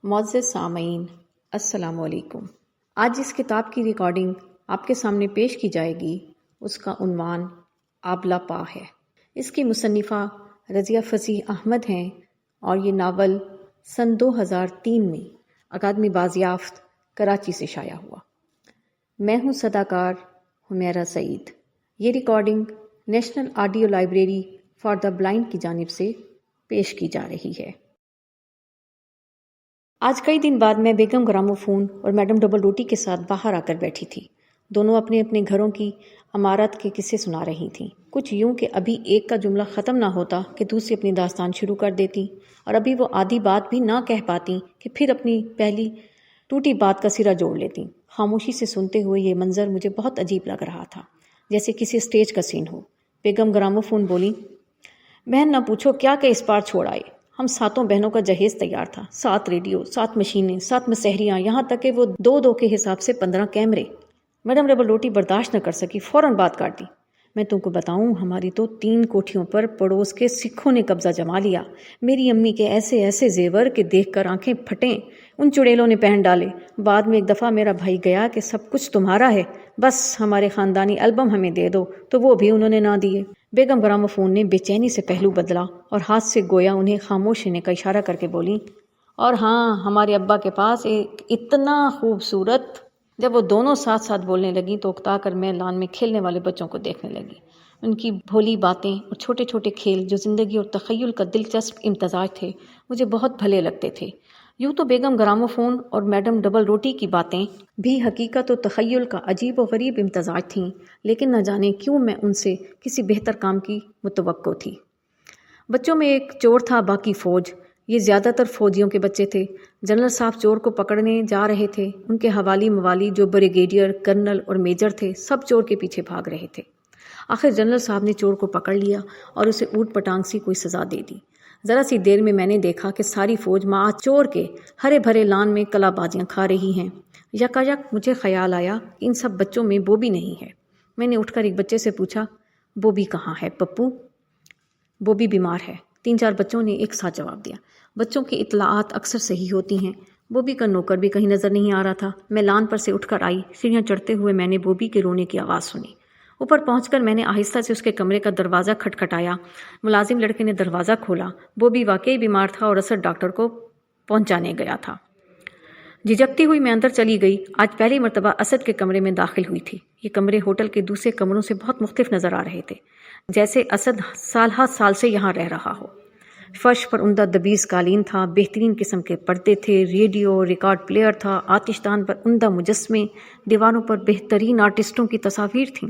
معزز سامعین، السلام علیکم۔ آج اس کتاب کی ریکارڈنگ آپ کے سامنے پیش کی جائے گی۔ اس کا عنوان آبلہ پا ہے۔ اس کی مصنفہ رضیہ فصیح احمد ہیں اور یہ ناول سن 2003 میں اکادمی بازیافت کراچی سے شائع ہوا۔ میں ہوں صداکار حمیرہ سعید۔ یہ recording national audio library for the blind کی جانب سے پیش کی جا رہی ہے۔ آج کئی دن بعد میں بیگم گراموفون اور میڈم ڈبل روٹی کے ساتھ باہر آ کر بیٹھی تھی۔ دونوں اپنے اپنے گھروں کی عمارت کے قصے سنا رہی تھیں، کچھ یوں کہ ابھی ایک کا جملہ ختم نہ ہوتا کہ دوسری اپنی داستان شروع کر دیتی، اور ابھی وہ آدھی بات بھی نہ کہہ پاتی کہ پھر اپنی پہلی ٹوٹی بات کا سرا جوڑ لیتی۔ خاموشی سے سنتے ہوئے یہ منظر مجھے بہت عجیب لگ رہا تھا، جیسے کسی اسٹیج کا سین ہو۔ بیگم گراموفون بولی، بہن نہ پوچھو کیا کہ اس پار چھوڑ آئے۔ ہم ساتوں بہنوں کا جہیز تیار تھا، 7 ریڈیو، 7 مشینیں، 7 مسحریاں، یہاں تک کہ وہ 2 کے حساب سے 15 کیمرے۔ میڈم ڈبل روٹی برداشت نہ کر سکی، فوراً بات کاٹ دی۔ میں تم کو بتاؤں، ہماری تو 3 کوٹھیوں پر پڑوس کے سکھوں نے قبضہ جما لیا۔ میری امی کے ایسے ایسے زیور کہ دیکھ کر آنکھیں پھٹیں ان چڑیلوں نے پہن ڈالے۔ بعد میں ایک دفعہ میرا بھائی گیا کہ سب کچھ تمہارا ہے، بس ہمارے خاندانی البم ہمیں دے دو، تو وہ بھی انہوں نے نہ دیے۔ بیگم گراموفون نے بے چینی سے پہلو بدلا اور ہاتھ سے گویا انہیں خاموش رہنے کا اشارہ کر کے بولی، اور ہاں، ہمارے ابا کے پاس ایک اتنا خوبصورت۔ جب وہ دونوں ساتھ ساتھ بولنے لگیں تو اکتا کر میں لان میں کھیلنے والے بچوں کو دیکھنے لگی۔ ان کی بھولی باتیں اور چھوٹے چھوٹے کھیل جو زندگی اور تخیل کا دلچسپ امتزاج تھے، مجھے بہت بھلے لگتے تھے۔ یوں تو بیگم گراموفون اور میڈم ڈبل روٹی کی باتیں بھی حقیقت و تخیل کا عجیب و غریب امتزاج تھیں، لیکن نہ جانے کیوں میں ان سے کسی بہتر کام کی متوقع تھی۔ بچوں میں ایک چور تھا، باقی فوج۔ یہ زیادہ تر فوجیوں کے بچے تھے۔ جنرل صاحب چور کو پکڑنے جا رہے تھے۔ ان کے حوالی موالی جو بریگیڈیئر، کرنل اور میجر تھے، سب چور کے پیچھے بھاگ رہے تھے۔ آخر جنرل صاحب نے چور کو پکڑ لیا اور اسے اوٹ پٹانگ سی کوئی سزا دے دی۔ ذرا سی دیر میں نے دیکھا کہ ساری فوج مع چور کے ہرے بھرے لان میں کلا بازیاں کھا رہی ہیں۔ یکایک مجھے خیال آیا کہ ان سب بچوں میں بوبی نہیں ہے۔ میں نے اٹھ کر ایک بچے سے پوچھا، بوبی کہاں ہے پپو؟ بوبی بیمار ہے، 3-4 بچوں نے ایک ساتھ جواب دیا۔ بچوں کی اطلاعات اکثر صحیح ہوتی ہیں۔ بوبی کا نوکر بھی کہیں نظر نہیں آ رہا تھا۔ میں لان پر سے اٹھ کر آئی، سیڑھیاں چڑھتے ہوئے میں نے بوبی کے رونے کی آواز سنی۔ اوپر پہنچ کر میں نے آہستہ سے اس کے کمرے کا دروازہ کھٹکھٹایا۔ ملازم لڑکے نے دروازہ کھولا۔ بوبی واقعی بیمار تھا اور اسد ڈاکٹر کو پہنچانے گیا تھا۔ جھجکتی ہوئی میں اندر چلی گئی۔ آج پہلی مرتبہ اسد کے کمرے میں داخل ہوئی تھی۔ یہ کمرے ہوٹل کے دوسرے کمروں سے بہت مختلف نظر آ رہے تھے، جیسے اسد سال ہا سال سے یہاں رہ رہا ہو۔ فرش پر عمدہ دبیز قالین تھا، بہترین قسم کے پردے تھے، ریڈیو، ریکارڈ پلیئر تھا، آتش دان پر عمدہ مجسمے، دیواروں پر بہترین آرٹسٹوں کی تصاویر تھیں۔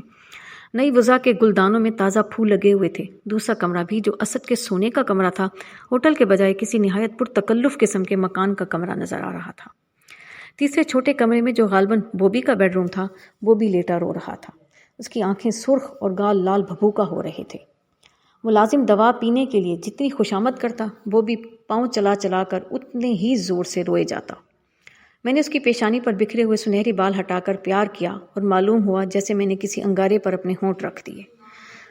نئی وضع کے گلدانوں میں تازہ پھول لگے ہوئے تھے۔ دوسرا کمرہ بھی جو اسد کے سونے کا کمرہ تھا، ہوٹل کے بجائے کسی نہایت پرتکلف قسم کے مکان کا کمرہ نظر آ رہا تھا۔ تیسرے چھوٹے کمرے میں جو غالباً بوبی کا بیڈ روم تھا، بوبی لیٹا رو رہا تھا۔ اس کی آنکھیں سرخ اور گال لال بھبوکا ہو رہے تھے۔ ملازم دوا پینے کے لیے جتنی خوشامد کرتا، بوبی پاؤں چلا چلا کر اتنے ہی زور سے روئے جاتا۔ میں نے اس کی پیشانی پر بکھرے ہوئے سنہری بال ہٹا کر پیار کیا اور معلوم ہوا جیسے میں نے کسی انگارے پر اپنے ہونٹ رکھ دیے۔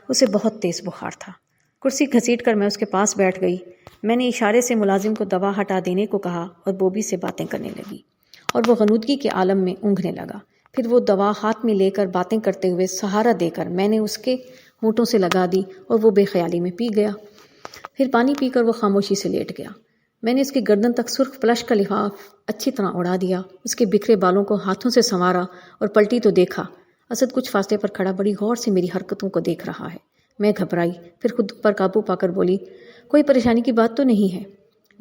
اسے بہت تیز بخار تھا۔ کرسی گھسیٹ کر میں اس کے پاس بیٹھ گئی۔ میں نے اشارے سے ملازم کو دوا ہٹا دینے کو کہا اور بوبی سے باتیں کرنے لگی، اور وہ غنودگی کے عالم میں اونگھنے لگا۔ پھر وہ دوا ہاتھ میں لے کر باتیں کرتے ہوئے سہارا دے کر میں نے اس کے ہونٹوں سے لگا دی اور وہ بے خیالی میں پی گیا۔ پھر پانی پی کر وہ خاموشی سے لیٹ گیا۔ میں نے اس کی گردن تک سرخ پلش کا لفاف اچھی طرح اڑا دیا، اس کے بکھرے بالوں کو ہاتھوں سے سنوارا اور پلٹی تو دیکھا۔ اسد کچھ فاصلے پر کھڑا بڑی غور سے میری حرکتوں کو دیکھ رہا ہے۔ میں گھبرائی، پھر خود پر قابو پا کر بولی، کوئی پریشانی کی بات تو نہیں ہے؟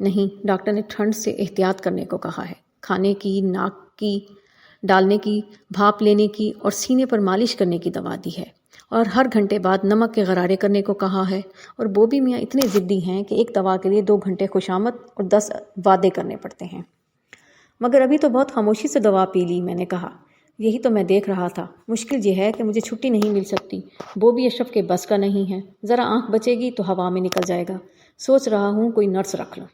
نہیں، ڈاکٹر نے ٹھنڈ سے احتیاط کرنے کو کہا ہے، کھانے کی، ناک کی ڈالنے کی، بھاپ لینے کی اور سینے پر مالش کرنے کی دوا دی ہے، اور ہر گھنٹے بعد نمک کے غرارے کرنے کو کہا ہے۔ اور بوبی میاں اتنے ضدی ہیں کہ ایک دوا کے لیے 2 گھنٹے خوشامد اور 10 وعدے کرنے پڑتے ہیں۔ مگر ابھی تو بہت خاموشی سے دوا پی لی، میں نے کہا۔ یہی تو میں دیکھ رہا تھا، مشکل یہ ہے کہ مجھے چھٹی نہیں مل سکتی۔ بوبی اشرف کے بس کا نہیں ہے، ذرا آنکھ بچے گی تو ہوا میں نکل جائے گا۔ سوچ رہا ہوں کوئی نرس رکھ لوں۔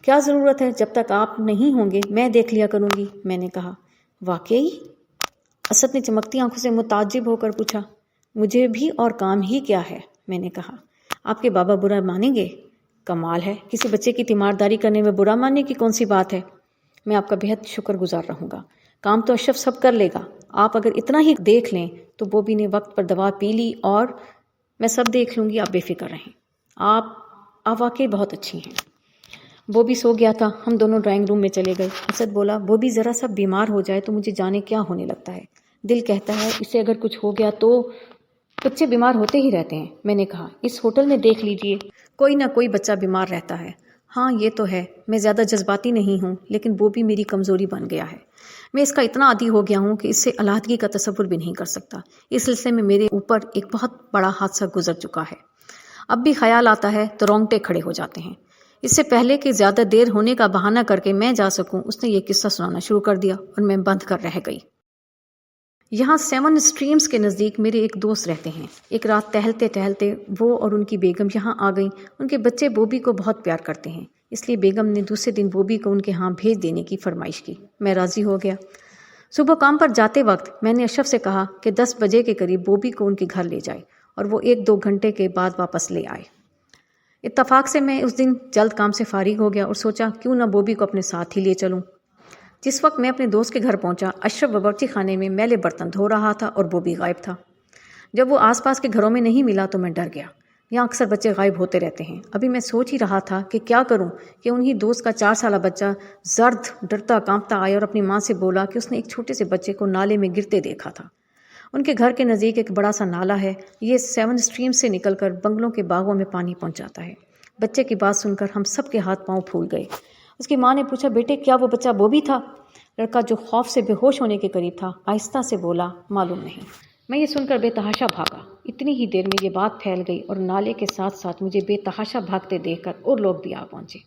کیا ضرورت ہے، جب تک آپ نہیں ہوں گے میں دیکھ لیا کروں گی، میں نے کہا۔ واقعی؟ اسد نے چمکتی آنکھوں سے متعجب ہو کر پوچھا۔ مجھے بھی اور کام ہی کیا ہے، میں نے کہا۔ آپ کے بابا برا مانیں گے؟ کمال ہے، کسی بچے کی تیمارداری کرنے میں برا ماننے کی کون سی بات ہے؟ میں آپ کا بہت شکر گزار رہوں گا۔ کام تو اشرف سب کر لے گا، آپ اگر اتنا ہی دیکھ لیں تو بوبی نے وقت پر دوا پی لی، اور میں سب دیکھ لوں گی، آپ بے فکر رہیں۔ آپ واقعی بہت اچھی ہیں۔ بوبی سو گیا تھا، ہم دونوں ڈرائنگ روم میں چلے گئے۔ اسد بولا، بوبی ذرا سا بیمار ہو جائے تو مجھے جانے کیا ہونے لگتا ہے، دل کہتا ہے اسے اگر کچھ ہو گیا تو۔ بچے بیمار ہوتے ہی رہتے ہیں، میں نے کہا، اس ہوٹل میں دیکھ لیجئے، کوئی نہ کوئی بچہ بیمار رہتا ہے۔ ہاں یہ تو ہے، میں زیادہ جذباتی نہیں ہوں، لیکن بوبی میری کمزوری بن گیا ہے۔ میں اس کا اتنا عادی ہو گیا ہوں کہ اس سے علیحدگی کا تصور بھی نہیں کر سکتا۔ اس سلسلے میں میرے اوپر ایک بہت بڑا حادثہ گزر چکا ہے۔ اب بھی خیال آتا ہے تو رونگٹے کھڑے ہو جاتے ہیں۔ اس سے پہلے کہ زیادہ دیر ہونے کا بہانہ کر کے میں جا سکوں، اس نے یہ قصہ سنانا شروع کر دیا اور میں بند کر رہ گئی۔ یہاں 7 اسٹریمز کے نزدیک میرے ایک دوست رہتے ہیں۔ ایک رات ٹہلتے ٹہلتے وہ اور ان کی بیگم یہاں آ گئیں۔ ان کے بچے بوبی کو بہت پیار کرتے ہیں، اس لیے بیگم نے دوسرے دن بوبی کو ان کے ہاں بھیج دینے کی فرمائش کی۔ میں راضی ہو گیا۔ صبح کام پر جاتے وقت میں نے اشرف سے کہا کہ 10 بجے کے قریب بوبی کو ان کے گھر لے جائے، اور وہ 1-2 گھنٹے کے بعد واپس لے آئے۔ اتفاق سے میں اس دن جلد کام سے فارغ ہو گیا اور سوچا کیوں نہ بوبی کو اپنے ساتھ ہی لے چلوں۔ جس وقت میں اپنے دوست کے گھر پہنچا، اشرف باورچی خانے میں میلے برتن دھو رہا تھا اور بوبی غائب تھا۔ جب وہ آس پاس کے گھروں میں نہیں ملا تو میں ڈر گیا۔ یہاں اکثر بچے غائب ہوتے رہتے ہیں۔ ابھی میں سوچ ہی رہا تھا کہ کیا کروں کہ انہی دوست کا 4 سالہ بچہ زرد ڈرتا کانپتا آیا اور اپنی ماں سے بولا کہ اس نے ایک چھوٹے سے بچے کو نالے میں گرتے دیکھا تھا۔ ان کے گھر کے نزدیک ایک بڑا سا نالا ہے، یہ 7 اسٹریم سے نکل کر بنگلوں کے باغوں میں پانی پہنچاتا ہے۔ بچے کی بات سن کر ہم سب کے ہاتھ پاؤں پھول گئے۔ اس کی ماں نے پوچھا، بیٹے کیا وہ بچہ بوبی تھا؟ لڑکا جو خوف سے بے ہوش ہونے کے قریب تھا آہستہ سے بولا، معلوم نہیں۔ میں یہ سن کر بے تحاشا بھاگا۔ اتنی ہی دیر میں یہ بات پھیل گئی اور نالے کے ساتھ ساتھ مجھے بے تحاشا بھاگتے دیکھ کر اور لوگ بھی آ پہنچے۔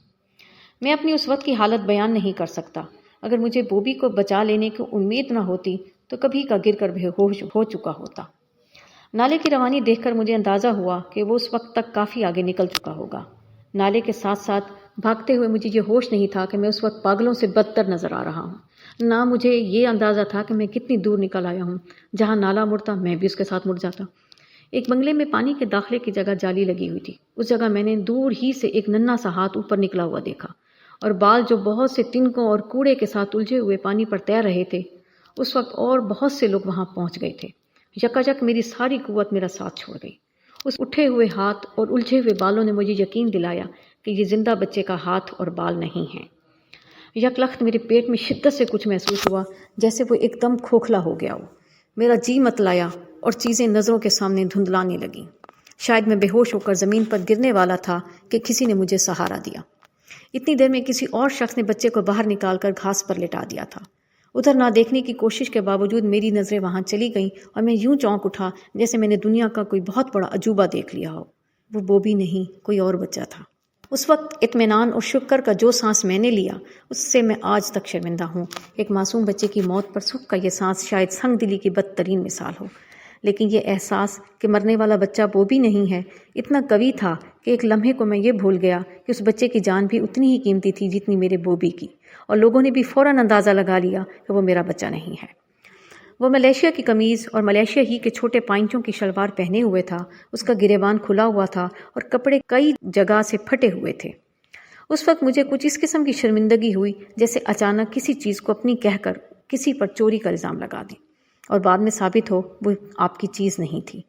میں اپنی اس وقت کی حالت بیان نہیں کر سکتا۔ اگر مجھے بوبی کو بچا لینے کی امید نہ ہوتی تو کبھی کا گر کر بے ہوش ہو چکا ہوتا۔ نالے کی روانی دیکھ کر مجھے اندازہ ہوا کہ وہ اس وقت تک کافی آگے نکل چکا ہوگا۔ نالے کے ساتھ ساتھ بھاگتے ہوئے مجھے یہ ہوش نہیں تھا کہ میں اس وقت پاگلوں سے بدتر نظر آ رہا ہوں۔ نہ مجھے یہ اندازہ تھا کہ میں کتنی دور نکل آیا ہوں، جہاں نالا مڑتا میں بھی اس کے ساتھ مڑ جاتا۔ ایک بنگلے میں پانی کے داخلے کی جگہ جالی لگی ہوئی تھی۔ اس جگہ میں نے دور ہی سے ایک ننھا سا ہاتھ اوپر نکلا ہوا دیکھا، اور بال جو بہت سے تنکوں اور کوڑے کے ساتھ الجھے ہوئے پانی پر تیر رہے تھے۔ اس وقت اور بہت سے لوگ وہاں پہنچ گئے تھے۔ یکایک میری ساری قوت میرا ساتھ چھوڑ گئی۔ اس اٹھے ہوئے ہاتھ اور الجھے ہوئے بالوں نے مجھے یقین دلایا کہ یہ زندہ بچے کا ہاتھ اور بال نہیں ہیں۔ یک لخت میرے پیٹ میں شدت سے کچھ محسوس ہوا، جیسے وہ ایک دم کھوکھلا ہو گیا ہو۔ میرا جی متلایا اور چیزیں نظروں کے سامنے دھندلانے لگیں۔ شاید میں بے ہوش ہو کر زمین پر گرنے والا تھا کہ کسی نے مجھے سہارا دیا۔ اتنی دیر میں کسی اور شخص نے بچے کو باہر نکال کر گھاس پر لٹا دیا تھا۔ ادھر نہ دیکھنے کی کوشش کے باوجود میری نظریں وہاں چلی گئیں اور میں یوں چونک اٹھا جیسے میں نے دنیا کا کوئی بہت بڑا عجوبہ دیکھ لیا ہو۔ وہ بوبی نہیں، کوئی اور بچہ تھا۔ اس وقت اطمینان اور شکر کا جو سانس میں نے لیا، اس سے میں آج تک شرمندہ ہوں۔ ایک معصوم بچے کی موت پر سکھ کا یہ سانس شاید سنگ دلی کی بدترین مثال ہو، لیکن یہ احساس کہ مرنے والا بچہ بوبی نہیں ہے اتنا قوی تھا کہ ایک لمحے کو میں یہ بھول گیا کہ اس بچے کی جان بھی اتنی ہی قیمتی تھی جتنی میرے بوبی کی، اور لوگوں نے بھی فوراً اندازہ لگا لیا کہ وہ میرا بچہ نہیں ہے۔ وہ ملیشیا کی قمیض اور ملیشیا ہی کے چھوٹے پائنچوں کی شلوار پہنے ہوئے تھا، اس کا گریبان کھلا ہوا تھا اور کپڑے کئی جگہ سے پھٹے ہوئے تھے۔ اس وقت مجھے کچھ اس قسم کی شرمندگی ہوئی جیسے اچانک کسی چیز کو اپنی کہہ کر کسی پر چوری کا الزام لگا دیں اور بعد میں ثابت ہو وہ آپ کی چیز نہیں تھی۔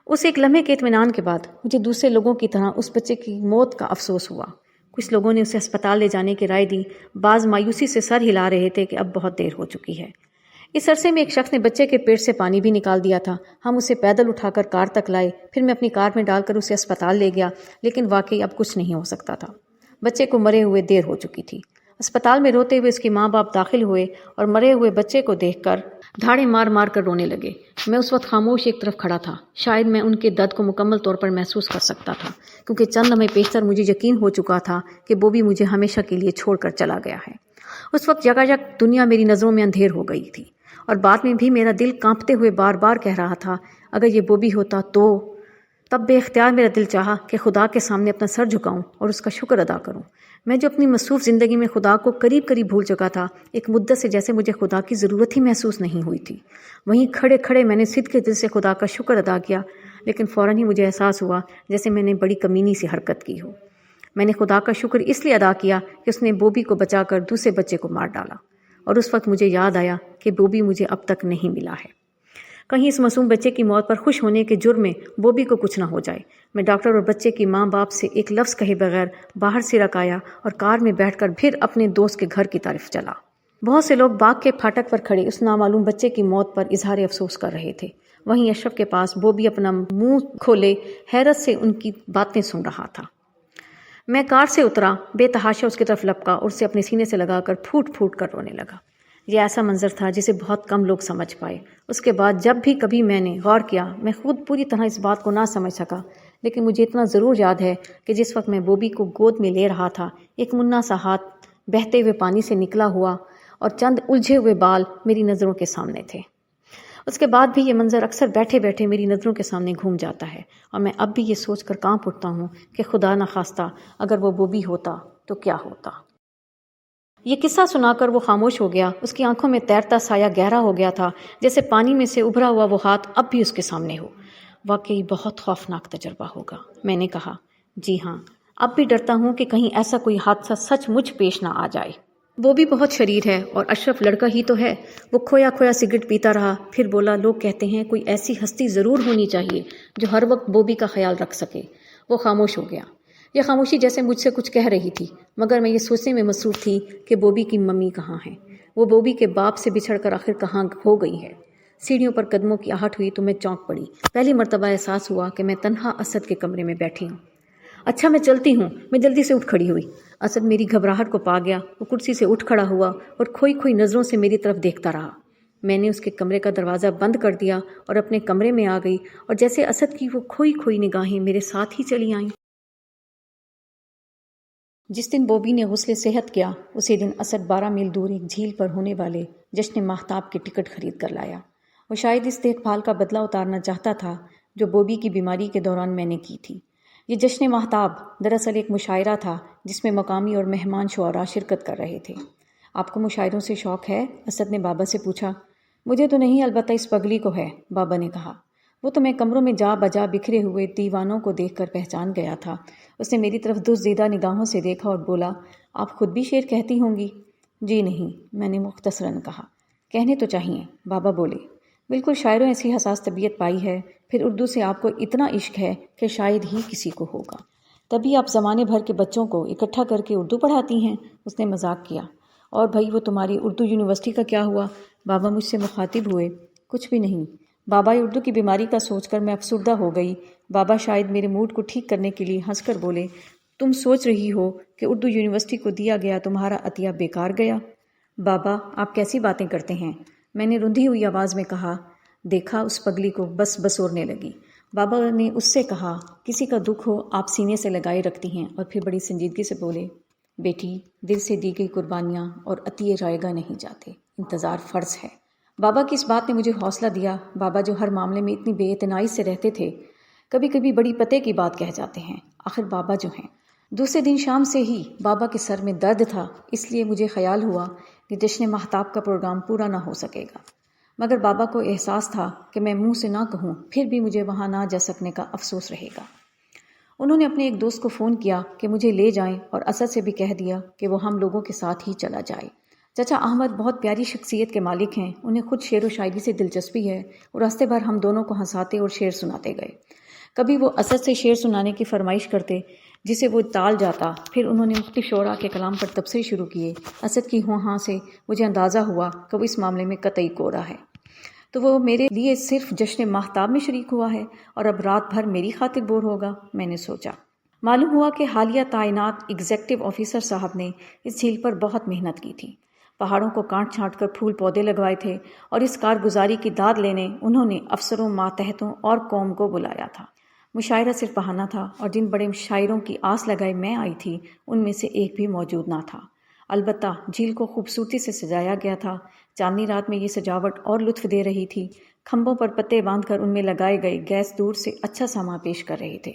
اس ایک لمحے کے اطمینان کے بعد مجھے دوسرے لوگوں کی طرح اس بچے کی موت کا افسوس ہوا۔ کچھ لوگوں نے اسے اسپتال لے جانے کی رائے دی، بعض مایوسی سے سر ہلا رہے تھے کہ اب بہت دیر ہو چکی ہے۔ اس عرصے میں ایک شخص نے بچے کے پیٹ سے پانی بھی نکال دیا تھا۔ ہم اسے پیدل اٹھا کر کار تک لائے، پھر میں اپنی کار میں ڈال کر اسے اسپتال لے گیا، لیکن واقعی اب کچھ نہیں ہو سکتا تھا۔ بچے کو مرے ہوئے دیر ہو چکی تھی۔ اسپتال میں روتے ہوئے اس کے ماں باپ داخل ہوئے اور مرے ہوئے بچے کو دیکھ کر دھاڑے مار مار کر رونے لگے۔ میں اس وقت خاموش ایک طرف کھڑا تھا۔ شاید میں ان کے درد کو مکمل طور پر محسوس کر سکتا تھا، کیونکہ چند لمحے پیشتر مجھے یقین ہو چکا تھا کہ بوبی مجھے ہمیشہ کے لیے چھوڑ کر چلا گیا ہے۔ اس وقت یکایک دنیا میری نظروں میں اندھیر ہو گئی تھی، اور بعد میں بھی میرا دل کانپتے ہوئے بار بار کہہ رہا تھا اگر یہ بوبی ہوتا تو۔ تب بے اختیار میرا دل چاہا کہ خدا کے سامنے اپنا سر جھکاؤں اور اس کا شکر ادا کروں۔ میں جو اپنی مصروف زندگی میں خدا کو قریب قریب بھول چکا تھا، ایک مدت سے جیسے مجھے خدا کی ضرورت ہی محسوس نہیں ہوئی تھی۔ وہیں کھڑے کھڑے میں نے صدق کے دل سے خدا کا شکر ادا کیا، لیکن فوراً ہی مجھے احساس ہوا جیسے میں نے بڑی کمینی سی حرکت کی ہو۔ میں نے خدا کا شکر اس لیے ادا کیا کہ اس نے بوبی کو بچا کر دوسرے بچے کو مار ڈالا، اور اس وقت مجھے یاد آیا کہ بوبی مجھے اب تک نہیں ملا ہے۔ کہیں اس معصوم بچے کی موت پر خوش ہونے کے جرم میں بوبی کو کچھ نہ ہو جائے۔ میں ڈاکٹر اور بچے کی ماں باپ سے ایک لفظ کہے بغیر باہر سرک آیا اور کار میں بیٹھ کر پھر اپنے دوست کے گھر کی طرف چلا۔ بہت سے لوگ باغ کے پھاٹک پر کھڑے اس نامعلوم بچے کی موت پر اظہار افسوس کر رہے تھے۔ وہیں اشرف کے پاس بوبی اپنا منہ کھولے حیرت سے ان کی باتیں سن رہا تھا۔ میں کار سے اترا، بے تحاشا اس کی طرف لپکا اور اسے اپنے سینے سے لگا کر پھوٹ پھوٹ کر رونے لگا۔ یہ ایسا منظر تھا جسے بہت کم لوگ سمجھ پائے۔ اس کے بعد جب بھی کبھی میں نے غور کیا، میں خود پوری طرح اس بات کو نہ سمجھ سکا، لیکن مجھے اتنا ضرور یاد ہے کہ جس وقت میں بوبی کو گود میں لے رہا تھا، ایک منا سا ہاتھ بہتے ہوئے پانی سے نکلا ہوا اور چند الجھے ہوئے بال میری نظروں کے سامنے تھے۔ اس کے بعد بھی یہ منظر اکثر بیٹھے بیٹھے میری نظروں کے سامنے گھوم جاتا ہے، اور میں اب بھی یہ سوچ کر کانپ اٹھتا ہوں کہ خدا نخواستہ اگر وہ بوبی ہوتا تو کیا ہوتا۔ یہ قصہ سنا کر وہ خاموش ہو گیا۔ اس کی آنکھوں میں تیرتا سایہ گہرا ہو گیا تھا، جیسے پانی میں سے ابھرا ہوا وہ ہاتھ اب بھی اس کے سامنے ہو۔ واقعی بہت خوفناک تجربہ ہوگا، میں نے کہا۔ جی ہاں، اب بھی ڈرتا ہوں کہ کہیں ایسا کوئی حادثہ سچ مچ پیش نہ آ جائے۔ وہ بھی بہت شریر ہے، اور اشرف لڑکا ہی تو ہے۔ وہ کھویا کھویا سگریٹ پیتا رہا، پھر بولا، لوگ کہتے ہیں کوئی ایسی ہستی ضرور ہونی چاہیے جو ہر وقت بوبی کا خیال رکھ سکے۔ وہ خاموش ہو گیا۔ یہ خاموشی جیسے مجھ سے کچھ کہہ رہی تھی، مگر میں یہ سوچنے میں مصروف تھی کہ بوبی کی ممی کہاں ہیں؟ وہ بوبی کے باپ سے بچھڑ کر آخر کہاں ہو گئی ہے؟ سیڑھیوں پر قدموں کی آہٹ ہوئی تو میں چونک پڑی۔ پہلی مرتبہ احساس ہوا کہ میں تنہا اسد کے کمرے میں بیٹھی ہوں۔ اچھا میں چلتی ہوں۔ میں جلدی سے اٹھ کھڑی ہوئی۔ اسد میری گھبراہٹ کو پا گیا۔ وہ کرسی سے اٹھ کھڑا ہوا اور کھوئی کھوئی نظروں سے میری طرف دیکھتا رہا۔ میں نے اس کے کمرے کا دروازہ بند کر دیا اور اپنے کمرے میں آ گئی، اور جیسے اسد کی وہ کھوئی کھوئی نگاہیں میرے ساتھ ہی چلی آئیں۔ جس دن بوبی نے غسل صحت کیا، اسی دن اسد 12 میل دور ایک جھیل پر ہونے والے جشن ماہتاب کے ٹکٹ خرید کر لایا۔ وہ شاید اس دیکھ بھال کا بدلہ اتارنا چاہتا تھا جو بوبی کی بیماری کے دوران میں نے کی تھی۔ یہ جشن ماہتاب دراصل ایک مشاعرہ تھا جس میں مقامی اور مہمان شعراء شرکت کر رہے تھے۔ آپ کو مشاعروں سے شوق ہے؟ اسد نے بابا سے پوچھا۔ مجھے تو نہیں، البتہ اس پگلی کو ہے، بابا نے کہا۔ وہ تو میں کمروں میں جا بجا بکھرے ہوئے دیوانوں کو دیکھ کر پہچان گیا تھا۔ اس نے میری طرف دزدیدہ نگاہوں سے دیکھا اور بولا، آپ خود بھی شعر کہتی ہوں گی؟ جی نہیں، میں نے مختصراً کہا۔ کہنے تو چاہیے، بابا بولے۔ بالکل شاعروں ایسی حساس طبیعت پائی ہے، پھر اردو سے آپ کو اتنا عشق ہے کہ شاید ہی کسی کو ہوگا، تبھی آپ زمانے بھر کے بچوں کو اکٹھا کر کے اردو پڑھاتی ہیں، اس نے مذاق کیا۔ اور بھائی وہ تمہاری اردو یونیورسٹی کا کیا ہوا؟ بابا مجھ سے مخاطب ہوئے۔ کچھ بھی نہیں، بابا اردو کی بیماری کا سوچ کر میں افسردہ ہو گئی۔ بابا شاید میرے موڈ کو ٹھیک کرنے کے لیے ہنس کر بولے، تم سوچ رہی ہو کہ اردو یونیورسٹی کو دیا گیا تمہارا عطیہ بیکار گیا؟ بابا آپ کیسی باتیں کرتے ہیں؟ میں نے رندھی ہوئی آواز میں کہا۔ دیکھا اس پگلی کو بس بسورنے لگی۔ بابا نے اس سے کہا، کسی کا دکھ ہو آپ سینے سے لگائے رکھتی ہیں، اور پھر بڑی سنجیدگی سے بولے، بیٹی دل سے دی گئی قربانیاں اور عطیے رائگاں نہیں جاتے، انتظار فرض ہے۔ بابا کی اس بات نے مجھے حوصلہ دیا۔ بابا جو ہر معاملے میں اتنی بے اعتنائی سے رہتے تھے، کبھی کبھی بڑی پتے کی بات کہہ جاتے ہیں، آخر بابا جو ہیں۔ دوسرے دن شام سے ہی بابا کے سر میں درد تھا، اس لیے مجھے خیال ہوا کہ جشن ماہتاب کا پروگرام پورا نہ ہو سکے گا، مگر بابا کو احساس تھا کہ میں منہ سے نہ کہوں پھر بھی مجھے وہاں نہ جا سکنے کا افسوس رہے گا۔ انہوں نے اپنے ایک دوست کو فون کیا کہ مجھے لے جائیں، اور اسد سے بھی کہہ دیا کہ وہ ہم لوگوں کے ساتھ ہی چلا جائے۔ چچا احمد بہت پیاری شخصیت کے مالک ہیں، انہیں خود شعر و شاعری سے دلچسپی ہے، اور راستے بھر ہم دونوں کو ہنساتے اور شعر سناتے گئے۔ کبھی وہ اسد سے شعر سنانے کی فرمائش کرتے جسے وہ ٹال جاتا، پھر انہوں نے مختلف شعراء کے کلام پر تبصرے شروع کیے۔ اسد کی ہوں ہاں سے مجھے اندازہ ہوا کہ وہ اس معاملے میں قطعی کوڑا ہے، تو وہ میرے لیے صرف جشن ماہتاب میں شریک ہوا ہے اور اب رات بھر میری خاطر بور ہوگا، میں نے سوچا۔ معلوم ہوا کہ حالیہ تعینات ایگزیکٹو آفیسر صاحب نے اس جھیل پر بہت محنت کی تھی، پہاڑوں کو کاٹ چھانٹ کر پھول پودے لگوائے تھے، اور اس کارگزاری کی داد لینے انہوں نے افسروں، ماتحتوں اور قوم کو بلایا تھا۔ مشاعرہ صرف بہانہ تھا، اور جن بڑے شاعروں کی آس لگائے میں آئی تھی ان میں سے ایک بھی موجود نہ تھا۔ البتہ جھیل کو خوبصورتی سے سجایا گیا تھا۔ چاندنی رات میں یہ سجاوٹ اور لطف دے رہی تھی۔ کھمبوں پر پتے باندھ کر ان میں لگائے گئے گیس دور سے اچھا ساما پیش کر رہے تھے۔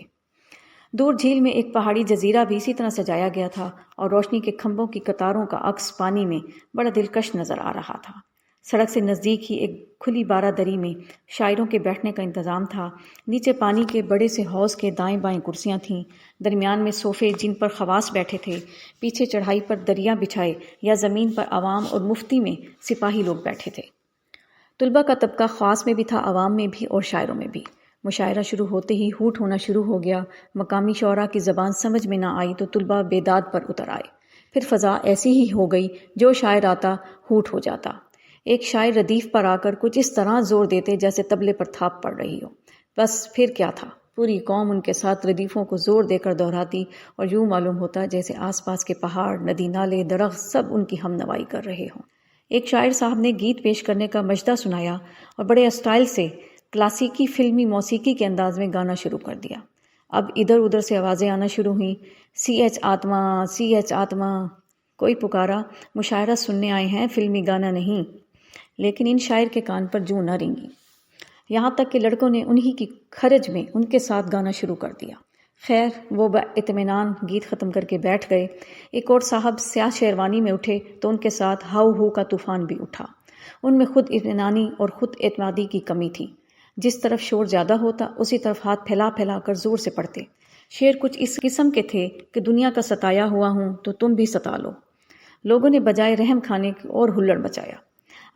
دور جھیل میں ایک پہاڑی جزیرہ بھی اسی طرح سجایا گیا تھا، اور روشنی کے کھمبوں کی قطاروں کا عکس پانی میں بڑا دلکش نظر آ رہا تھا۔ سڑک سے نزدیک ہی ایک کھلی بارہ دری میں شاعروں کے بیٹھنے کا انتظام تھا۔ نیچے پانی کے بڑے سے حوض کے دائیں بائیں کرسیاں تھیں، درمیان میں صوفے جن پر خواص بیٹھے تھے، پیچھے چڑھائی پر دریاں بچھائے یا زمین پر عوام اور مفتی میں سپاہی لوگ بیٹھے تھے۔ طلبہ کا طبقہ خاص میں بھی تھا، عوام میں بھی اور شاعروں میں بھی۔ مشاعرہ شروع ہوتے ہی ہوٹ ہونا شروع ہو گیا۔ مقامی شعراء کی زبان سمجھ میں نہ آئی تو طلبہ بیداد پر اتر آئے۔ پھر فضا ایسی ہی ہو گئی، جو شاعر آتا ہوٹ ہو جاتا۔ ایک شاعر ردیف پر آ کر کچھ اس طرح زور دیتے جیسے طبلے پر تھاپ پڑ رہی ہو۔ بس پھر کیا تھا، پوری قوم ان کے ساتھ ردیفوں کو زور دے کر دہراتی اور یوں معلوم ہوتا جیسے آس پاس کے پہاڑ، ندی نالے، درخت سب ان کی ہم نوائی کر رہے ہوں۔ ایک شاعر صاحب نے گیت پیش کرنے کا مجدہ سنایا اور بڑے اسٹائل سے کلاسیکی فلمی موسیقی کے انداز میں گانا شروع کر دیا۔ اب ادھر ادھر سے آوازیں آنا شروع ہوئیں، سی ایچ آتما، سی ایچ آتما۔ کوئی پکارا، مشاعرہ سننے آئے ہیں، فلمی گانا نہیں۔ لیکن ان شاعر کے کان پر جوں نہ رینگی، یہاں تک کہ لڑکوں نے انہی کی خرج میں ان کے ساتھ گانا شروع کر دیا۔ خیر وہ باطمینان گیت ختم کر کے بیٹھ گئے۔ ایک اور صاحب سیاہ شیروانی میں اٹھے تو ان کے ساتھ ہاؤ ہو کا طوفان بھی اٹھا۔ ان میں خود اطمینانی اور خود اعتمادی کی کمی تھی۔ جس طرف شور زیادہ ہوتا اسی طرف ہاتھ پھیلا پھیلا کر زور سے پڑھتے۔ شعر کچھ اس قسم کے تھے کہ دنیا کا ستایا ہوا ہوں تو تم بھی ستا لو۔ لوگوں نے بجائے رحم کھانے کی اور ہلڑ مچایا۔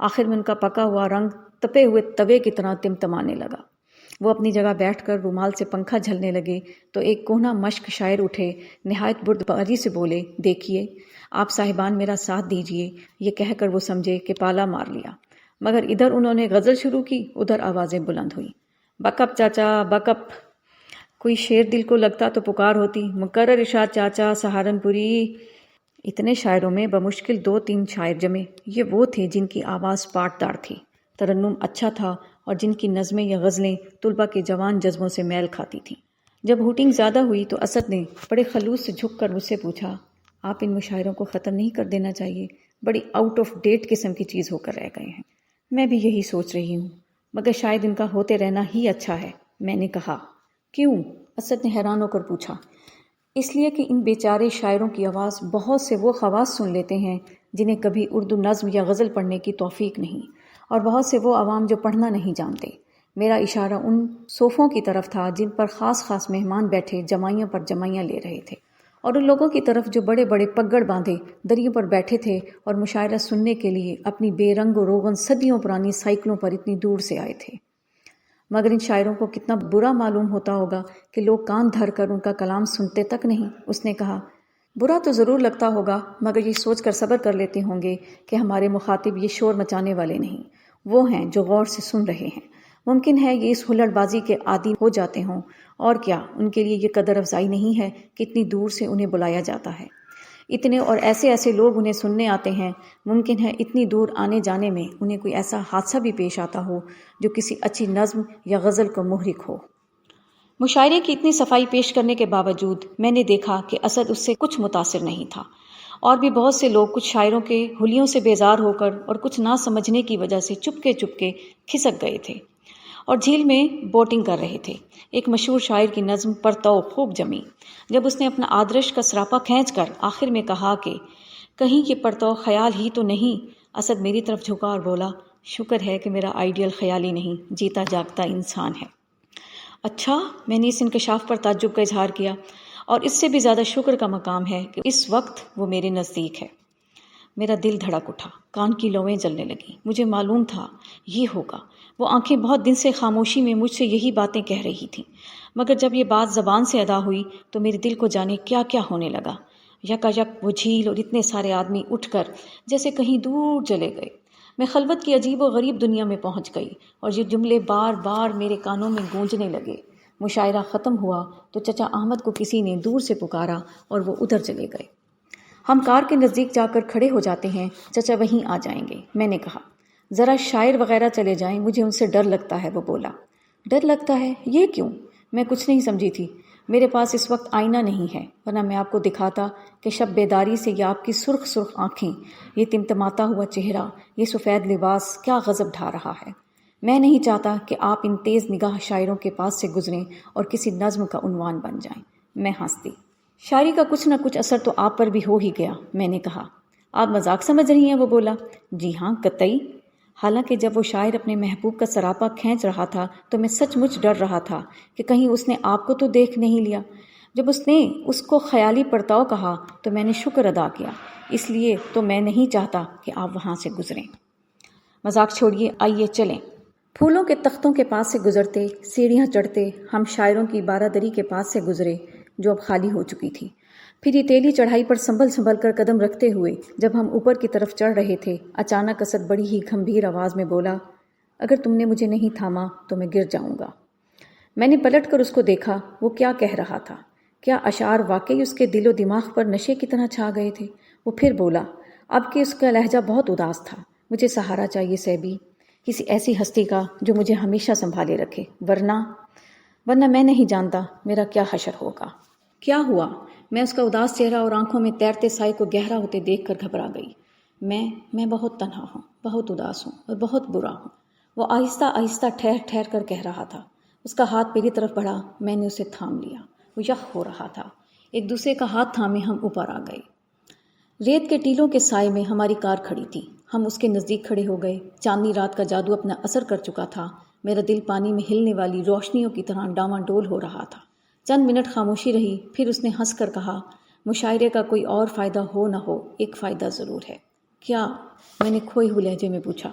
آخر میں ان کا پکا ہوا رنگ تپے ہوئے توے کی طرح تمتمانے لگا۔ وہ اپنی جگہ بیٹھ کر رومال سے پنکھا جھلنے لگے تو ایک کوہنا مشق شاعر اٹھے، نہایت بردباری سے بولے، دیکھیے آپ صاحبان میرا ساتھ دیجیے۔ یہ کہہ کر وہ سمجھے کہ پالا مار لیا، مگر ادھر انہوں نے غزل شروع کی، ادھر آوازیں بلند ہوئیں، بکپ چاچا بکپ۔ کوئی شعر دل کو لگتا تو پکار ہوتی، مقرر ارشاد چاچا سہارنپوری۔ اتنے شاعروں میں بمشکل 2-3 شاعر جمے۔ یہ وہ تھے جن کی آواز پاٹدار تھی، ترنم اچھا تھا اور جن کی نظمیں یا غزلیں طلبہ کے جوان جذبوں سے میل کھاتی تھیں۔ جب ہوٹنگ زیادہ ہوئی تو اسد نے بڑے خلوص سے جھک کر مجھ سے پوچھا، آپ ان مشاعروں کو ختم نہیں کر دینا چاہیے؟ بڑی آؤٹ آف ڈیٹ قسم کی چیز ہو کر رہ گئے ہیں۔ میں بھی یہی سوچ رہی ہوں، مگر شاید ان کا ہوتے رہنا ہی اچھا ہے۔ میں نے کہا، کیوں؟ اسد نے حیران ہو کر پوچھا۔ اس لیے کہ ان بیچارے شاعروں کی آواز بہت سے وہ خواص سن لیتے ہیں جنہیں کبھی اردو نظم یا غزل پڑھنے کی توفیق نہیں، اور بہت سے وہ عوام جو پڑھنا نہیں جانتے۔ میرا اشارہ ان صوفوں کی طرف تھا جن پر خاص خاص مہمان بیٹھے جمائیاں پر جمائیاں لے رہے تھے، اور ان لوگوں کی طرف جو بڑے بڑے پگڑ باندھے دریوں پر بیٹھے تھے اور مشاعرہ سننے کے لیے اپنی بے رنگ و روغن صدیوں پرانی سائیکلوں پر اتنی دور سے آئے تھے۔ مگر ان شاعروں کو کتنا برا معلوم ہوتا ہوگا کہ لوگ کان دھر کر ان کا کلام سنتے تک نہیں۔ اس نے کہا، برا تو ضرور لگتا ہوگا، مگر یہ سوچ کر صبر کر لیتے ہوں گے کہ ہمارے مخاطب یہ شور مچانے والے نہیں، وہ ہیں جو غور سے سن رہے ہیں۔ ممکن ہے یہ اس ہلڑ بازی کے عادی ہو جاتے ہوں، اور کیا ان کے لیے یہ قدر افزائی نہیں ہے کہ اتنی دور سے انہیں بلایا جاتا ہے، اتنے اور ایسے ایسے لوگ انہیں سننے آتے ہیں۔ ممکن ہے اتنی دور آنے جانے میں انہیں کوئی ایسا حادثہ بھی پیش آتا ہو جو کسی اچھی نظم یا غزل کو محرک ہو۔ مشاعرے کی اتنی صفائی پیش کرنے کے باوجود میں نے دیکھا کہ اسد اس سے کچھ متاثر نہیں تھا، اور بھی بہت سے لوگ کچھ شاعروں کے حلیوں سے بیزار ہو کر اور کچھ نہ سمجھنے کی وجہ سے چپکے چپکے کھسک گئے تھے اور جھیل میں بوٹنگ کر رہے تھے۔ ایک مشہور شاعر کی نظم پرتو خوب جمی۔ جب اس نے اپنا آدرش کا سراپا کھینچ کر آخر میں کہا کہ کہیں یہ پرتو خیال ہی تو نہیں، اسد میری طرف جھکا اور بولا، شکر ہے کہ میرا آئیڈیل خیالی نہیں، جیتا جاگتا انسان ہے۔ اچھا، میں نے اس انکشاف پر تعجب کا اظہار کیا، اور اس سے بھی زیادہ شکر کا مقام ہے کہ اس وقت وہ میرے نزدیک ہے۔ میرا دل دھڑک اٹھا، کان کی لویں جلنے لگیں۔ مجھے معلوم تھا یہ ہوگا۔ وہ آنکھیں بہت دن سے خاموشی میں مجھ سے یہی باتیں کہہ رہی تھیں، مگر جب یہ بات زبان سے ادا ہوئی تو میرے دل کو جانے کیا کیا ہونے لگا۔ یکا یک وہ جھیل اور اتنے سارے آدمی اٹھ کر جیسے کہیں دور چلے گئے۔ میں خلوت کی عجیب و غریب دنیا میں پہنچ گئی، اور یہ جملے بار بار میرے کانوں میں گونجنے لگے۔ مشاعرہ ختم ہوا تو چچا احمد کو کسی نے دور سے پکارا اور وہ ادھر چلے گئے۔ ہم کار کے نزدیک جا کر کھڑے ہو جاتے ہیں، چچا وہیں آ جائیں گے۔ میں نے کہا، ذرا شاعر وغیرہ چلے جائیں، مجھے ان سے ڈر لگتا ہے۔ وہ بولا، ڈر لگتا ہے؟ یہ کیوں؟ میں کچھ نہیں سمجھی تھی۔ میرے پاس اس وقت آئینہ نہیں ہے، ورنہ میں آپ کو دکھاتا کہ شب بیداری سے یہ آپ کی سرخ سرخ آنکھیں، یہ تمتماتا ہوا چہرہ، یہ سفید لباس کیا غضب ڈھا رہا ہے۔ میں نہیں چاہتا کہ آپ ان تیز نگاہ شاعروں کے پاس سے گزریں اور کسی نظم کا عنوان بن جائیں۔ میں ہنس دی۔ شاعری کا کچھ نہ کچھ اثر تو آپ پر بھی ہو ہی گیا۔ میں نے کہا، آپ مذاق سمجھ رہی ہیں؟ وہ بولا، جی ہاں قطعی۔ حالانکہ جب وہ شاعر اپنے محبوب کا سراپا کھینچ رہا تھا تو میں سچ مچ ڈر رہا تھا کہ کہیں اس نے آپ کو تو دیکھ نہیں لیا۔ جب اس نے اس کو خیالی پرتاؤ کہا تو میں نے شکر ادا کیا، اس لیے تو میں نہیں چاہتا کہ آپ وہاں سے گزریں۔ مذاق چھوڑیے، آئیے چلیں۔ پھولوں کے تختوں کے پاس سے گزرتے، سیڑھیاں چڑھتے ہم شاعروں کی بارادری کے پاس سے گزرے جو اب خالی ہو چکی تھی۔ پھر یہ تیلی چڑھائی پر سنبھل سنبھل کر قدم رکھتے ہوئے جب ہم اوپر کی طرف چڑھ رہے تھے، اچانک اسد بڑی ہی گھمبیر آواز میں بولا، اگر تم نے مجھے نہیں تھاما تو میں گر جاؤں گا۔ میں نے پلٹ کر اس کو دیکھا، وہ کیا کہہ رہا تھا؟ کیا اشعار واقعی اس کے دل و دماغ پر نشے کی طرح چھا گئے تھے؟ وہ پھر بولا، اب کہ اس کا لہجہ بہت اداس تھا، مجھے سہارا چاہیے سیبی، کسی ایسی ہستی کا جو مجھے ہمیشہ سنبھالے رکھے، ورنہ میں نہیں جانتا میرا کیا حشر ہوگا۔ کیا ہوا؟ میں اس کا اداس چہرہ اور آنکھوں میں تیرتے سائے کو گہرا ہوتے دیکھ کر گھبرا گئی۔ میں بہت تنہا ہوں، بہت اداس ہوں اور بہت برا ہوں، وہ آہستہ آہستہ ٹھہر ٹھہر کر کہہ رہا تھا۔ اس کا ہاتھ میری طرف بڑھا، میں نے اسے تھام لیا، وہ یخ ہو رہا تھا۔ ایک دوسرے کا ہاتھ تھامے ہم اوپر آ گئے۔ ریت کے ٹیلوں کے سائے میں ہماری کار کھڑی تھی، ہم اس کے نزدیک کھڑے ہو گئے۔ چاندنی رات کا جادو اپنا اثر کر چکا تھا، میرا دل پانی میں ہلنے والی روشنیوں کی طرح ڈاواں ڈول ہو رہا تھا۔ چند منٹ خاموشی رہی، پھر اس نے ہنس کر کہا، مشاعرے کا کوئی اور فائدہ ہو نہ ہو، ایک فائدہ ضرور ہے۔ کیا؟ میں نے کھوئے ہوئے لہجے میں پوچھا۔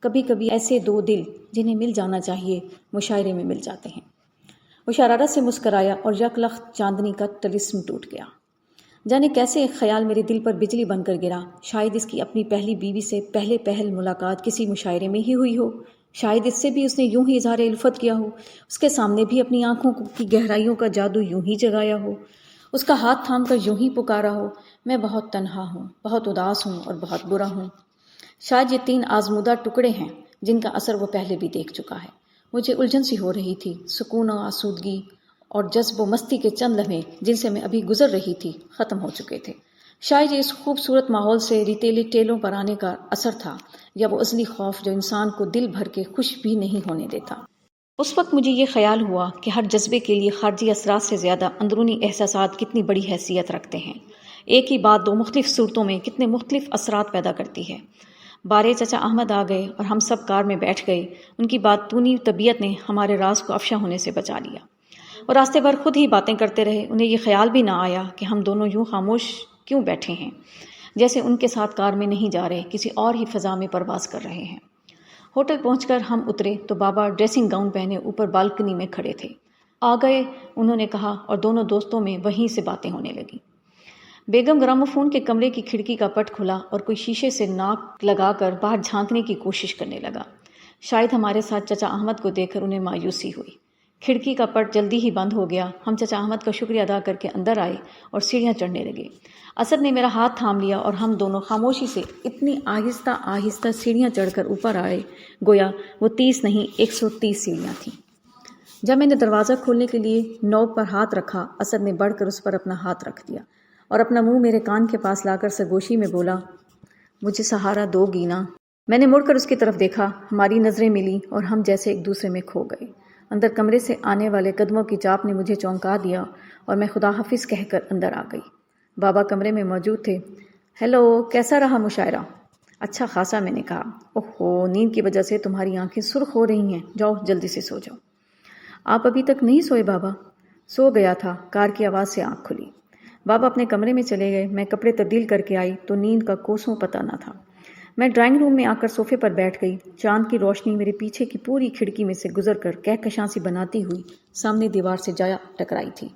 کبھی کبھی ایسے دو دل جنہیں مل جانا چاہیے مشاعرے میں مل جاتے ہیں۔ وہ شرارت سے مسکرایا اور یک لخت چاندنی کا طلسم ٹوٹ گیا۔ جانے کیسے ایک خیال میرے دل پر بجلی بن کر گرا، شاید اس کی اپنی پہلی بیوی سے پہلے پہل ملاقات کسی مشاعرے میں ہی ہوئی ہو، شاید اس سے بھی اس نے یوں ہی اظہار الفت کیا ہو، اس کے سامنے بھی اپنی آنکھوں کی گہرائیوں کا جادو یوں ہی جگایا ہو، اس کا ہاتھ تھام کر یوں ہی پکارا ہو، میں بہت تنہا ہوں، بہت اداس ہوں اور بہت برا ہوں۔ شاید یہ 3 آزمودہ ٹکڑے ہیں جن کا اثر وہ پہلے بھی دیکھ چکا ہے۔ مجھے الجھن سی ہو رہی تھی، سکون و آسودگی اور جذب و مستی کے چند لمحے جن سے میں ابھی گزر رہی تھی ختم ہو چکے تھے۔ شاید یہ اس خوبصورت ماحول سے ریتیلے ٹیلوں پر آنے کا اثر تھا، یا وہ ازلی خوف جو انسان کو دل بھر کے خوش بھی نہیں ہونے دیتا۔ اس وقت مجھے یہ خیال ہوا کہ ہر جذبے کے لیے خارجی اثرات سے زیادہ اندرونی احساسات کتنی بڑی حیثیت رکھتے ہیں۔ ایک ہی بات 2 مختلف صورتوں میں کتنے مختلف اثرات پیدا کرتی ہے۔ بارے چچا احمد آ گئے اور ہم سب کار میں بیٹھ گئے۔ ان کی باتونی طبیعت نے ہمارے راز کو افشا ہونے سے بچا لیا۔ اور راستے بھر خود ہی باتیں کرتے رہے، انہیں یہ خیال بھی نہ آیا کہ ہم دونوں یوں خاموش کیوں بیٹھے ہیں، جیسے ان کے ساتھ کار میں نہیں جا رہے، کسی اور ہی فضا میں پرواز کر رہے ہیں۔ ہوٹل پہنچ کر ہم اترے تو بابا ڈریسنگ گاؤن پہنے اوپر بالکنی میں کھڑے تھے۔ آ گئے، انہوں نے کہا، اور دونوں دوستوں میں وہیں سے باتیں ہونے لگیں۔ بیگم گراموفون کے کمرے کی کھڑکی کا پٹ کھلا اور کوئی شیشے سے ناک لگا کر باہر جھانکنے کی کوشش کرنے لگا۔ شاید ہمارے ساتھ چچا احمد کو دیکھ کر انہیں مایوسی ہوئی۔ کھڑکی کا پٹ جلدی ہی بند ہو گیا۔ ہم چچا احمد کا شکریہ ادا کر کے اندر آئے اور سیڑھیاں چڑھنے لگے۔ اسد نے میرا ہاتھ تھام لیا اور ہم دونوں خاموشی سے اتنی آہستہ آہستہ سیڑھیاں چڑھ کر اوپر آئے گویا وہ 30 نہیں 130 سیڑھیاں تھیں۔ جب میں نے دروازہ کھولنے کے لیے نوب پر ہاتھ رکھا، اسد نے بڑھ کر اس پر اپنا ہاتھ رکھ دیا اور اپنا منہ میرے کان کے پاس لا کر سرگوشی میں بولا، مجھے سہارا دو گی نا؟ میں نے مڑ کر اس کی طرف دیکھا، ہماری نظریں ملیں اور ہم جیسے ایک دوسرے میں کھو گئے۔ اندر کمرے سے آنے والے قدموں کی چاپ نے مجھے چونکا دیا اور میں خدا حافظ کہہ کر اندر آ گئی۔ بابا کمرے میں موجود تھے۔ ہیلو، کیسا رہا مشاعرہ؟ اچھا خاصا، میں نے کہا۔ اوہو، نیند کی وجہ سے تمہاری آنکھیں سرخ ہو رہی ہیں، جاؤ جلدی سے سو جاؤ۔ آپ ابھی تک نہیں سوئے بابا؟ سو گیا تھا، کار کی آواز سے آنکھ کھلی۔ بابا اپنے کمرے میں چلے گئے۔ میں کپڑے تبدیل کر کے آئی تو نیند کا کوسوں پتہ نہ تھا۔ میں ڈرائنگ روم میں آ کر صوفے پر بیٹھ گئی۔ چاند کی روشنی میرے پیچھے کی پوری کھڑکی میں سے گزر کر کہکشاں سی بناتی ہوئی سامنے دیوار سے جا ٹکرائی تھی۔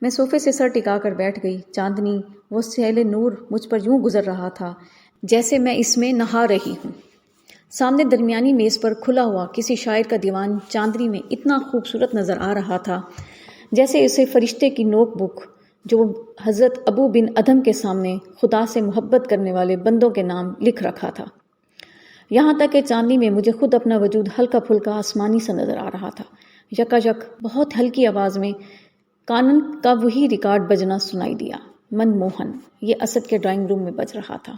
میں صوفے سے سر ٹکا کر بیٹھ گئی۔ چاندنی، وہ سیل نور مجھ پر یوں گزر رہا تھا جیسے میں اس میں نہا رہی ہوں۔ سامنے درمیانی میز پر کھلا ہوا کسی شاعر کا دیوان چاندنی میں اتنا خوبصورت نظر آ رہا تھا جیسے اسے فرشتے کی نوٹ بک جو حضرت ابو بن ادھم کے سامنے خدا سے محبت کرنے والے بندوں کے نام لکھ رکھا تھا۔ یہاں تک کہ چاندنی میں مجھے خود اپنا وجود ہلکا پھلکا آسمانی سا نظر آ رہا تھا۔ یکایک بہت ہلکی آواز میں کانن کا وہی ریکارڈ بجنا سنائی دیا، من موہن، یہ اسد کے ڈرائنگ روم میں بج رہا تھا۔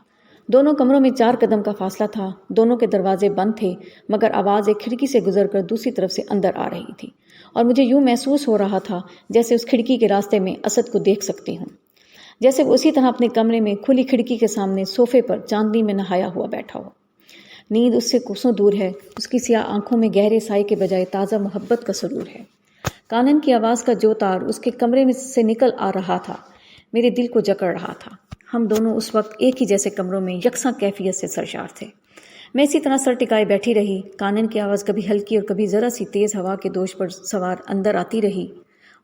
دونوں کمروں میں 4 قدم کا فاصلہ تھا، دونوں کے دروازے بند تھے، مگر آواز ایک کھڑکی سے گزر کر دوسری طرف سے اندر آ رہی تھی، اور مجھے یوں محسوس ہو رہا تھا جیسے اس کھڑکی کے راستے میں اسد کو دیکھ سکتی ہوں، جیسے وہ اسی طرح اپنے کمرے میں کھلی کھڑکی کے سامنے صوفے پر چاندنی میں نہایا ہوا بیٹھا ہو۔ نیند اس سے کوسوں دور ہے، اس کی سیاہ آنکھوں میں گہرے سائے کے بجائے تازہ محبت کا سرور ہے۔ کانن کی آواز کا جو تار اس کے کمرے میں سے نکل آ رہا تھا میرے دل کو جکڑ رہا تھا۔ ہم دونوں اس وقت ایک ہی جیسے کمروں میں یکساں کیفیت سے سرشار تھے۔ میں اسی طرح سر ٹکائے بیٹھی رہی۔ کانن کی آواز کبھی ہلکی اور کبھی ذرا سی تیز ہوا کے دوش پر سوار اندر آتی رہی،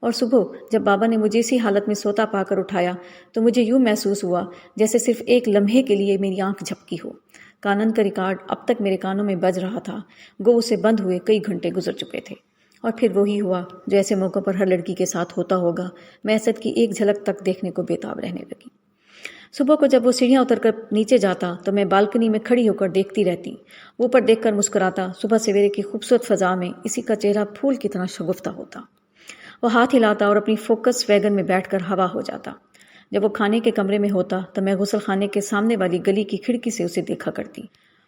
اور صبح جب بابا نے مجھے اسی حالت میں سوتا پا کر اٹھایا تو مجھے یوں محسوس ہوا جیسے صرف ایک لمحے کے لیے میری آنکھ جھپکی ہو۔ کانن کا ریکارڈ اب تک میرے کانوں میں بج رہا تھا، گو اسے بند ہوئے کئی گھنٹے گزر چکے تھے۔ اور پھر وہی ہوا جو ایسے موقع پر ہر لڑکی کے ساتھ ہوتا ہوگا۔ میں اسد کی ایک جھلک تک دیکھنے کو بےتاب رہنے لگی۔ صبح کو جب وہ سیڑھیاں اتر کر نیچے جاتا تو میں بالکنی میں کھڑی ہو کر دیکھتی رہتی، وہ اوپر دیکھ کر مسکراتا۔ صبح سویرے کی خوبصورت فضا میں اسی کا چہرہ پھول کی طرح شگفتہ ہوتا۔ وہ ہاتھ ہلاتا اور اپنی فوکس ویگن میں بیٹھ کر ہوا ہو جاتا۔ جب وہ کھانے کے کمرے میں ہوتا تو میں غسل خانے کے سامنے والی گلی کی کھڑکی سے اسے دیکھا کرتی۔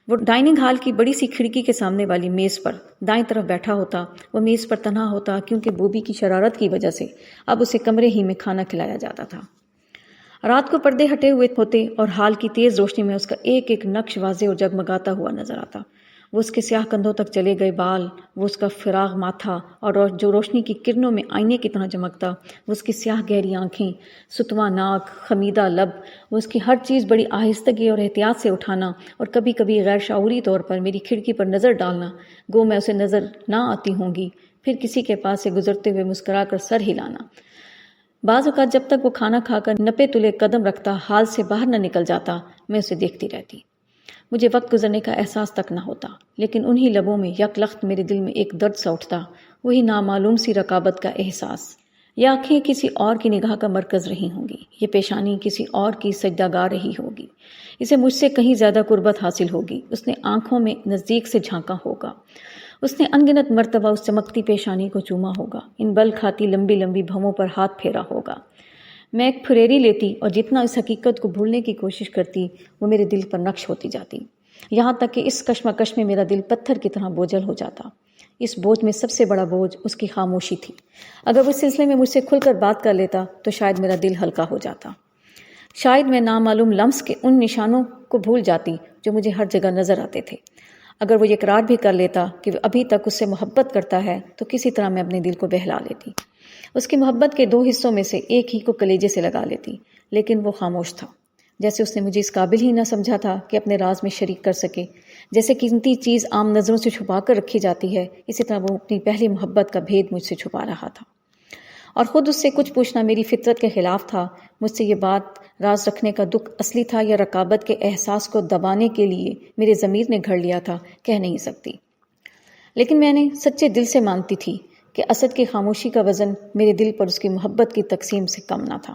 وہ ڈائننگ ہال کی بڑی سی کھڑکی کے سامنے والی میز پر دائیں طرف بیٹھا ہوتا۔ وہ میز پر تنہا ہوتا کیونکہ بوبی کی شرارت کی وجہ سے اب اسے کمرے ہی میں کھانا کھلایا جاتا تھا۔ رات کو پردے ہٹے ہوئے ہوتے اور ہال کی تیز روشنی میں اس کا ایک ایک نقش واضح اور جگمگاتا ہوا نظر آتا۔ وہ اس کے سیاہ کندھوں تک چلے گئے بال، وہ اس کا فراغ ماتھا اور جو روشنی کی کرنوں میں آئینے کی طرح چمکتا، وہ اس کی سیاہ گہری آنکھیں، ستواں ناک، خمیدہ لب، وہ اس کی ہر چیز بڑی آہستگی اور احتیاط سے اٹھانا اور کبھی کبھی غیر شعوری طور پر میری کھڑکی پر نظر ڈالنا، گو میں اسے نظر نہ آتی ہوں گی، پھر کسی کے پاس سے گزرتے ہوئے مسکرا کر سر ہلانا۔ بعض اوقات جب تک وہ کھانا کھا کر نپے تلے قدم رکھتا، حال سے باہر نہ نکل جاتا، میں اسے دیکھتی رہتی۔ مجھے وقت گزرنے کا احساس تک نہ ہوتا، لیکن انہی لبوں میں یک لخت میرے دل میں ایک درد سا اٹھتا، وہی نامعلوم سی رقابت کا احساس۔ یہ آنکھیں کسی اور کی نگاہ کا مرکز رہی ہوں گی، یہ پیشانی کسی اور کی سجدہ گاہ رہی ہوگی، اسے مجھ سے کہیں زیادہ قربت حاصل ہوگی۔ اس نے آنکھوں میں نزدیک سے جھانکا ہوگا، اس نے انگنت مرتبہ اس چمکتی پیشانی کو چوما ہوگا، ان بل کھاتی لمبی لمبی بھووں پر ہاتھ پھیرا ہوگا۔ میں ایک پھریری لیتی اور جتنا اس حقیقت کو بھولنے کی کوشش کرتی وہ میرے دل پر نقش ہوتی جاتی، یہاں تک کہ اس کشمکش میں میرا دل پتھر کی طرح بوجھل ہو جاتا۔ اس بوجھ میں سب سے بڑا بوجھ اس کی خاموشی تھی۔ اگر وہ اس سلسلے میں مجھ سے کھل کر بات کر لیتا تو شاید میرا دل ہلکا ہو جاتا، شاید میں نامعلوم لمس کے ان نشانوں کو بھول جاتی جو مجھے ہر جگہ نظر آتے تھے۔ اگر وہ یہ اقرار بھی کر لیتا کہ وہ ابھی تک اس سے محبت کرتا ہے تو کسی طرح میں اپنے دل کو بہلا لیتی، اس کی محبت کے دو حصوں میں سے ایک ہی کو کلیجے سے لگا لیتی، لیکن وہ خاموش تھا، جیسے اس نے مجھے اس قابل ہی نہ سمجھا تھا کہ اپنے راز میں شریک کر سکے۔ جیسے قیمتی چیز عام نظروں سے چھپا کر رکھی جاتی ہے، اسی طرح وہ اپنی پہلی محبت کا بھید مجھ سے چھپا رہا تھا، اور خود اس سے کچھ پوچھنا میری فطرت کے خلاف تھا۔ مجھ سے یہ بات راز رکھنے کا دکھ اصلی تھا یا رقابت کے احساس کو دبانے کے لیے میرے ضمیر نے گھڑ لیا تھا، کہہ نہیں سکتی، لیکن میں نے سچے دل سے مانتی تھی کہ اسد کی خاموشی کا وزن میرے دل پر اس کی محبت کی تقسیم سے کم نہ تھا۔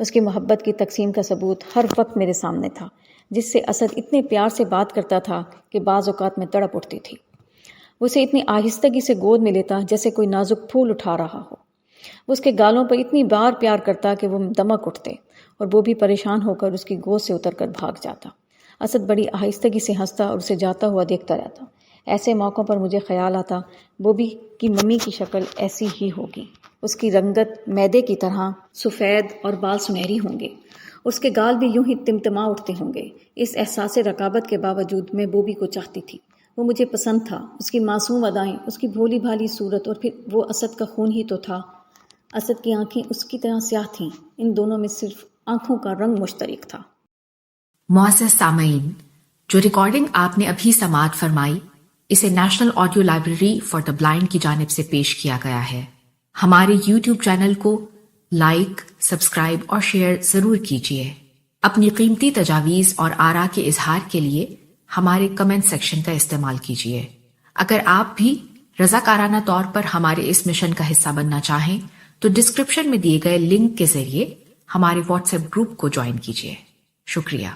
اس کی محبت کی تقسیم کا ثبوت ہر وقت میرے سامنے تھا، جس سے اسد اتنے پیار سے بات کرتا تھا کہ بعض اوقات میں تڑپ اٹھتی تھی۔ وہ اسے اتنی آہستگی سے گود میں لیتا جیسے کوئی نازک پھول اٹھا رہا ہو، وہ اس کے گالوں پر اتنی بار پیار کرتا کہ وہ دمک اٹھتے، اور وہ بھی پریشان ہو کر اس کی گود سے اتر کر بھاگ جاتا۔ اسد بڑی آہستگی سے ہنستا اور اسے جاتا ہوا دیکھتا رہتا۔ ایسے موقعوں پر مجھے خیال آتا بوبی کی ممی کی شکل ایسی ہی ہوگی، اس کی رنگت میدے کی طرح سفید اور بال سنہری ہوں گے، اس کے گال بھی یوں ہی تمتما اٹھتے ہوں گے۔ اس احساس رقابت کے باوجود میں بوبی کو چاہتی تھی، وہ مجھے پسند تھا، اس کی معصوم ادائیں، اس کی بھولی بھالی صورت، اور پھر وہ اسد کا خون ہی تو تھا۔ اسد کی آنکھیں اس کی طرح سیاہ تھیں، ان دونوں میں صرف آنکھوں کا رنگ مشترک تھا۔ معزز سامعین، جو ریکارڈنگ آپ نے ابھی سماعت فرمائی، اسے national audio library for the blind کی جانب سے پیش کیا گیا ہے۔ ہمارے یوٹیوب چینل کو لائک، سبسکرائب اور شیئر ضرور کیجیے۔ اپنی قیمتی تجاویز اور آراء کے اظہار کے لیے ہمارے کمنٹ سیکشن کا استعمال کیجیے۔ اگر آپ بھی رضاکارانہ طور پر ہمارے اس مشن کا حصہ بننا چاہیں تو ڈسکرپشن میں دیے گئے لنک کے ذریعے ہمارے واٹس ایپ گروپ کو جوائن کیجیے۔ شکریہ۔